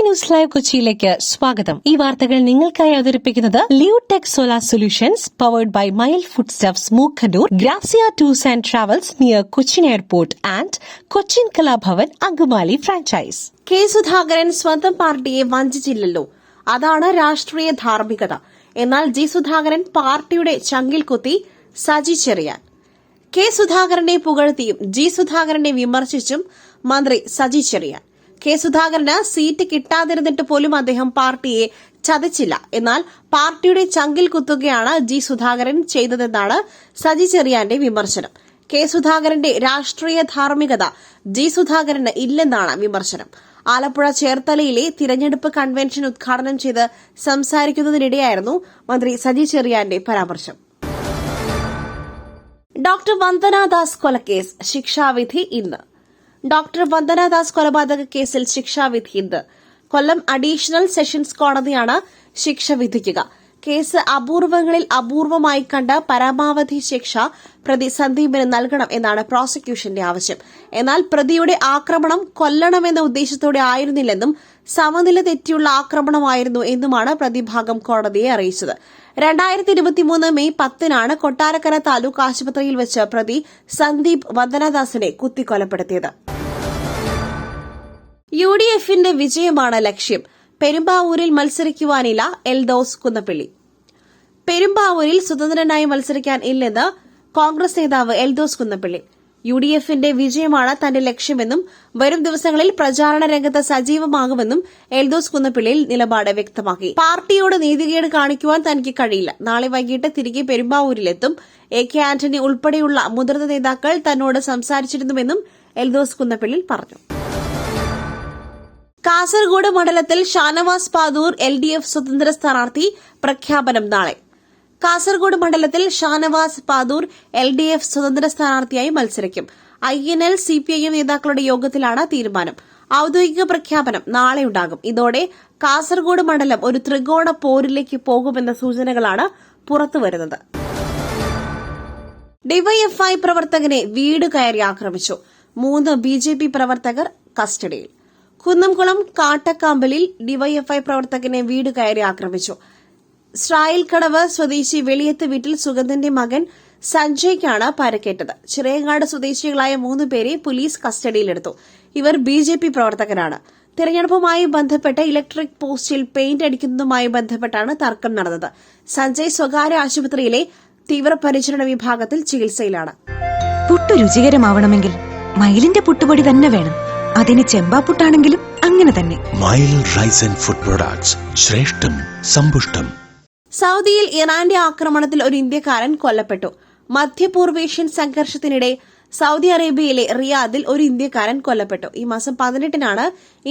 News live കൊച്ചിയിലേക്ക് സ്വാഗതം. ഈ വാർത്തകൾ നിങ്ങൾക്കായി അവതരിപ്പിക്കുന്നത് Leotech solar solutions powered by mile food stuffs Mookkannoor, Grazia tours and travels near Cochin airport and Cochin Kalabhavan Angamaly franchise. K Sudhakaran സ്വന്തം പാർട്ടിയെ വഞ്ചിച്ചില്ലല്ലോ, അതാണ് രാഷ്ട്രീയ ധാർമ്മികത. എന്നാൽ ജി സുധാകരൻ പാർട്ടിയുടെ ചങ്കിൽ കുത്തി സജി ചെറിയാൻ. കെ സുധാകരനെ പുകഴ്ത്തിയും ജി സുധാകരനെ വിമർശിച്ചും മന്ത്രി സജി ചെറിയാൻ. കെ സുധാകരന് സീറ്റ് കിട്ടാതിരുന്നിട്ട് പോലും അദ്ദേഹം പാർട്ടിയെ ചതിച്ചില്ല. എന്നാൽ പാർട്ടിയുടെ ചങ്കിൽ കുത്തുകയാണ് ജി സുധാകരൻ ചെയ്തതെന്നാണ് സജി ചെറിയാന്റെ വിമർശനം. കെ സുധാകരന്റെ രാഷ്ട്രീയ ധാർമ്മികത ജി സുധാകരന് ഇല്ലെന്നാണ് വിമർശനം. ആലപ്പുഴ ചേർത്തലയിലെ തിരഞ്ഞെടുപ്പ് കൺവെൻഷൻ ഉദ്ഘാടനം ചെയ്ത് സംസാരിക്കുന്നതിനിടെയായിരുന്നു മന്ത്രി സജി ചെറിയാന്റെ പരാമർശം. ഡോക്ടർ വന്ദനാദാസ് കൊലക്കേസ് ശിക്ഷാവിധി ഇന്ന്. ഡോക്ടർ വന്ദനാദാസ് കൊലപാതക കേസിൽ ശിക്ഷാവിധി ഇന്ന്. കൊല്ലം അഡീഷണൽ സെഷൻസ് കോടതിയാണ് ശിക്ഷ വിധിക്കുക. കേസ് അപൂർവങ്ങളിൽ അപൂർവമായി കണ്ട പരമാവധി ശിക്ഷ പ്രതി സന്ദീപിന് നൽകണം എന്നാണ് പ്രോസിക്യൂഷന്റെ ആവശ്യം. എന്നാൽ പ്രതിയുടെ ആക്രമണം കൊല്ലണമെന്ന ഉദ്ദേശത്തോടെ ആയിരുന്നില്ലെന്നും സമനില തെറ്റിയുള്ള ആക്രമണമായിരുന്നു എന്നുമാണ് പ്രതിഭാഗം കോടതിയെ അറിയിച്ചത്. 2023 മെയ് 10-നാണ് കൊട്ടാരക്കര താലൂക്ക് ആശുപത്രിയിൽ വെച്ച് പ്രതി സന്ദീപ് വന്ദനാദാസിനെ കുത്തിക്കൊലപ്പെടുത്തിയത്. UDFന്റെ വിജയമാണ് ലക്ഷ്യം. പെരുമ്പാവൂരിൽ മത്സരിക്കുവാനില്ല എൽദോസ് കുന്നപ്പിള്ളി. പെരുമ്പാവൂരിൽ സ്വതന്ത്രനായി മത്സരിക്കാൻ ഇല്ലെന്ന് കോൺഗ്രസ് നേതാവ് എൽദോസ് കുന്നപ്പിള്ളി. UDFന്റെ വിജയമാണ് തന്റെ ലക്ഷ്യമെന്നും വരും ദിവസങ്ങളിൽ പ്രചാരണ രംഗത്ത് സജീവമാകുമെന്നും എൽദോസ് കുന്നപ്പിള്ളിയിൽ നിലപാട് വ്യക്തമാക്കി. പാർട്ടിയോട് നീതികേട് കാണിക്കുവാൻ തനിക്ക് കഴിയില്ല. നാളെ വൈകിട്ട് തിരികെ പെരുമ്പാവൂരിലെത്തും. AK ആന്റണി ഉൾപ്പെടെയുള്ള മുതിർന്ന നേതാക്കൾ തന്നോട് സംസാരിച്ചിരുന്നുവെന്നും എൽദോസ് കുന്നപ്പിള്ളിൽ പറഞ്ഞു. കാസർഗോഡ് മണ്ഡലത്തിൽ ഷാനവാസ് പാദൂർ LDF സ്വതന്ത്ര സ്ഥാനാർത്ഥി പ്രഖ്യാപനം നാളെ. കാസർഗോഡ് മണ്ഡലത്തിൽ ഷാനവാസ് പാദൂർ LDF സ്വതന്ത്ര സ്ഥാനാർത്ഥിയായി മത്സരിക്കും. INL CPIM നേതാക്കളുടെ യോഗത്തിലാണ് തീരുമാനം. ഔദ്യോഗിക പ്രഖ്യാപനം നാളെ ഉണ്ടാകും. ഇതോടെ കാസർഗോഡ് മണ്ഡലം ഒരു ത്രികോണ പോരിലേക്ക് പോകുമെന്ന സൂചനകളാണ് പുറത്തുവരുന്നത്. ഡിവൈഎഫ്ഐ പ്രവർത്തകനെ വീട് കയറി ആക്രമിച്ചു. 3 BJP പ്രവർത്തകർ കസ്റ്റഡിയിൽ. കുന്നംകുളം കാട്ടക്കാമ്പലിൽ ഡിവൈഎഫ്ഐ പ്രവർത്തകനെ വീട് കയറി ആക്രമിച്ചു. സ്രായിൽക്കടവ് സ്വദേശി വെളിയത്ത് വീട്ടിൽ സുഗന്ധന്റെ മകൻ സഞ്ജയ്ക്കാണ് പരിക്കേറ്റത്. ചിറയങ്ങാട് സ്വദേശികളായ 3 പേരെ പോലീസ് കസ്റ്റഡിയിലെടുത്തു. ഇവർ BJP പ്രവർത്തകരാണ്. തെരഞ്ഞെടുപ്പുമായി ബന്ധപ്പെട്ട് ഇലക്ട്രിക് പോസ്റ്റിൽ പെയിന്റ് അടിക്കുന്നതുമായി ബന്ധപ്പെട്ടാണ് തർക്കം നടന്നത്. സഞ്ജയ് സ്വകാര്യ ആശുപത്രിയിലെ തീവ്രപരിചരണ വിഭാഗത്തിൽ ചികിത്സയിലാണ്. പുട്ടു രുചികരമാവണമെങ്കിൽ മയിലിന്റെ പുട്ടുപൊടി തന്നെ വേണം. അതിന് ചെമ്പാപ്പുട്ടാണെങ്കിലും അങ്ങനെ തന്നെ. Mile rice and food products, ശ്രേഷ്ഠം സമ്പുഷ്ടം. സൗദിയിൽ ഇറാന്റെ ആക്രമണത്തിൽ ഒരു ഇന്ത്യക്കാരൻ കൊല്ലപ്പെട്ടു. മധ്യപൂർവേഷ്യൻ സംഘർഷത്തിനിടെ സൗദി അറേബ്യയിലെ റിയാദിൽ ഒരു ഇന്ത്യക്കാരൻ കൊല്ലപ്പെട്ടു. ഈ മാസം 18-നാണ്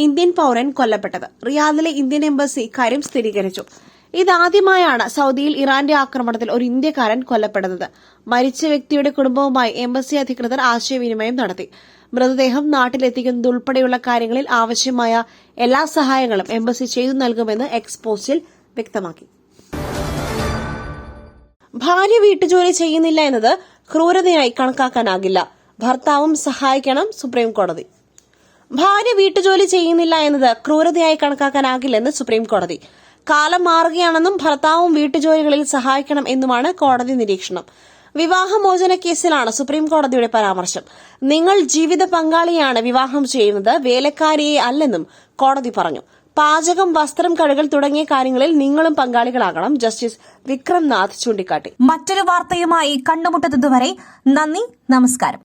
ഇന്ത്യൻ പൌരൻ കൊല്ലപ്പെട്ടത്. റിയാദിലെ ഇന്ത്യൻ എംബസി ഇക്കാര്യം സ്ഥിരീകരിച്ചു. ഇതാദ്യമായാണ് സൗദിയിൽ ഇറാന്റെ ആക്രമണത്തിൽ ഒരു ഇന്ത്യക്കാരൻ കൊല്ലപ്പെടുന്നത്. മരിച്ച വ്യക്തിയുടെ കുടുംബവുമായി എംബസി അധികൃതർ ആശയവിനിമയം നടത്തി. മൃതദേഹം നാട്ടിലെത്തിക്കുന്നതുൾപ്പെടെയുള്ള കാര്യങ്ങളിൽ ആവശ്യമായ എല്ലാ സഹായങ്ങളും എംബസി ചെയ്തു നൽകുമെന്ന് എക്സ്പോസ്റ്റിൽ വ്യക്തമാക്കി. ഭാര്യ വീട്ടുജോലി ചെയ്യുന്നില്ല എന്നത് ക്രൂരതയായി കണക്കാക്കാനാകില്ല. ഭർത്താവും സഹായിക്കണം സുപ്രീംകോടതി. ഭാര്യ വീട്ടുജോലി ചെയ്യുന്നില്ല എന്നത് ക്രൂരതയായി കണക്കാക്കാനാകില്ലെന്ന് സുപ്രീംകോടതി. കാലം മാറുകയാണെന്നും ഭർത്താവും വീട്ടുജോലികളിൽ സഹായിക്കണം എന്നുമാണ് കോടതി നിരീക്ഷണം. വിവാഹമോചന കേസിലാണ് സുപ്രീംകോടതിയുടെ പരാമർശം. നിങ്ങൾ ജീവിത പങ്കാളിയാണ് വിവാഹം ചെയ്യുന്നത്, വേലക്കാരിയെ അല്ലെന്നും കോടതി പറഞ്ഞു. പാചകം, വസ്ത്രം കഴുകൽ തുടങ്ങിയ കാര്യങ്ങളിൽ നിങ്ങളും പങ്കാളികളാകണം, ജസ്റ്റിസ് വിക്രം നാഥ് ചൂണ്ടിക്കാട്ടി. മറ്റൊരു വാർത്തയുമായി കണ്ടുമുട്ടുന്നതുവരെ നന്ദി, നമസ്കാരം.